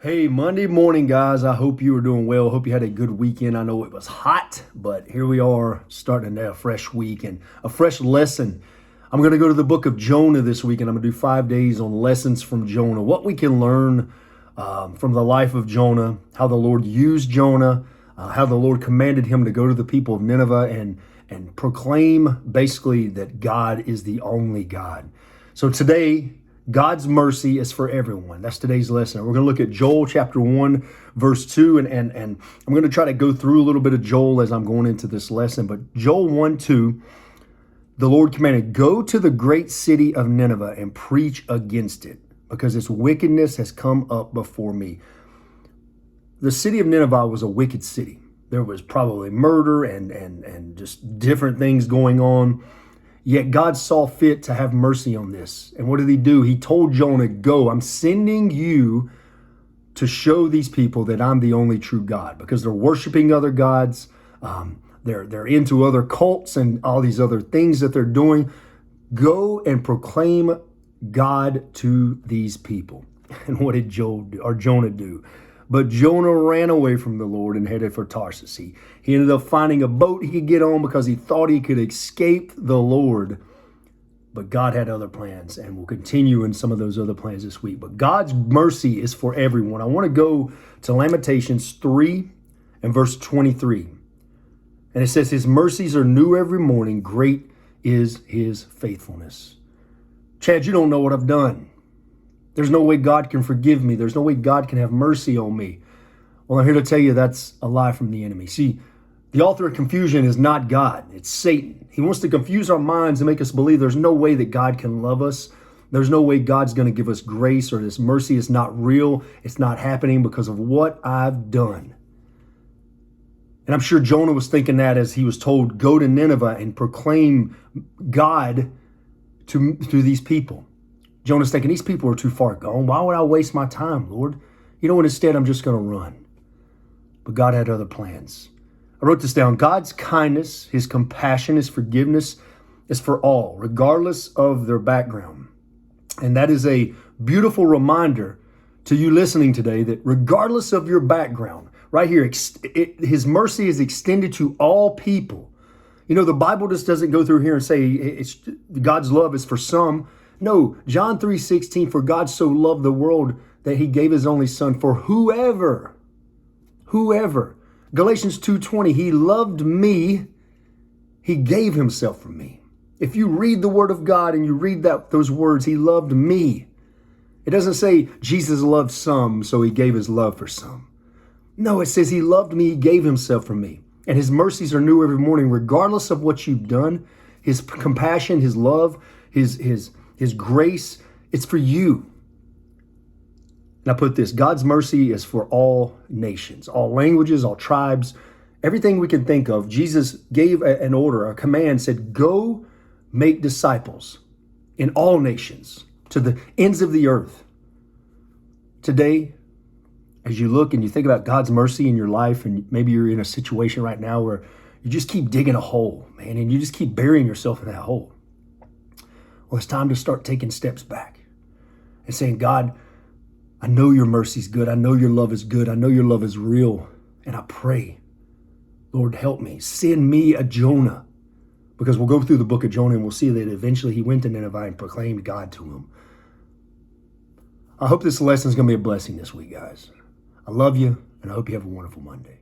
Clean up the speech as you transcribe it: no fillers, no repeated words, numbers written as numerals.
Hey, Monday morning, guys. I hope you are doing well. Hope you had a good weekend. I know it was hot, but here we are starting a fresh week and a fresh lesson. I'm going to go to the book of Jonah this week, and I'm going to do 5 days on lessons from Jonah, what we can learn from the life of Jonah, how the Lord used Jonah, how the Lord commanded him to go to the people of Nineveh and proclaim basically that God is the only God. So today, God's mercy is for everyone. That's today's lesson. We're going to look at Joel chapter 1, verse 2, and I'm going to try to go through a little bit of Joel as I'm going into this lesson. But Joel 1, 2, the Lord commanded, "Go to the great city of Nineveh and preach against it, because its wickedness has come up before me." The city of Nineveh was a wicked city. There was probably murder and just different things going on. Yet God saw fit to have mercy on this. And what did he do? He told Jonah, "Go, I'm sending you to show these people that I'm the only true God," because they're worshiping other gods. They're into other cults and all these other things that they're doing. Go and proclaim God to these people. And what did Jonah do? But Jonah ran away from the Lord and headed for Tarsus. He ended up finding a boat he could get on because he thought he could escape the Lord. But God had other plans, and we'll continue in some of those other plans this week. But God's mercy is for everyone. I want to go to Lamentations 3 and verse 23. And it says, "His mercies are new every morning. Great is his faithfulness." Chad, you don't know what I've done. There's no way God can forgive me. There's no way God can have mercy on me. Well, I'm here to tell you that's a lie from the enemy. See, the author of confusion is not God. It's Satan. He wants to confuse our minds and make us believe there's no way that God can love us. There's no way God's going to give us grace, or this mercy is not real. It's not happening because of what I've done. And I'm sure Jonah was thinking that as he was told, go to Nineveh and proclaim God to these people. Jonah's thinking, these people are too far gone. Why would I waste my time, Lord? You know what? Instead, I'm just going to run. But God had other plans. I wrote this down. God's kindness, his compassion, his forgiveness is for all, regardless of their background. And that is a beautiful reminder to you listening today that regardless of your background, right here, his mercy is extended to all people. You know, the Bible just doesn't go through here and say God's love is for some. No, John 3:16, "For God so loved the world that he gave his only son for whoever. Galatians 2:20, "He loved me, he gave himself for me." If you read the word of God and you read those words, he loved me. It doesn't say Jesus loved some, so he gave his love for some. No, it says he loved me, he gave himself for me. And his mercies are new every morning, regardless of what you've done. His compassion, his love, his grace, it's for you. And I put this, God's mercy is for all nations, all languages, all tribes, everything we can think of. Jesus gave an order, a command, said, "Go make disciples in all nations to the ends of the earth." Today, as you look and you think about God's mercy in your life, and maybe you're in a situation right now where you just keep digging a hole, man, and you just keep burying yourself in that hole. Well, it's time to start taking steps back and saying, God, I know your mercy is good. I know your love is good. I know your love is real. And I pray, Lord, help me. Send me a Jonah. Because we'll go through the book of Jonah and we'll see that eventually he went to Nineveh and proclaimed God to him. I hope this lesson is going to be a blessing this week, guys. I love you, and I hope you have a wonderful Monday.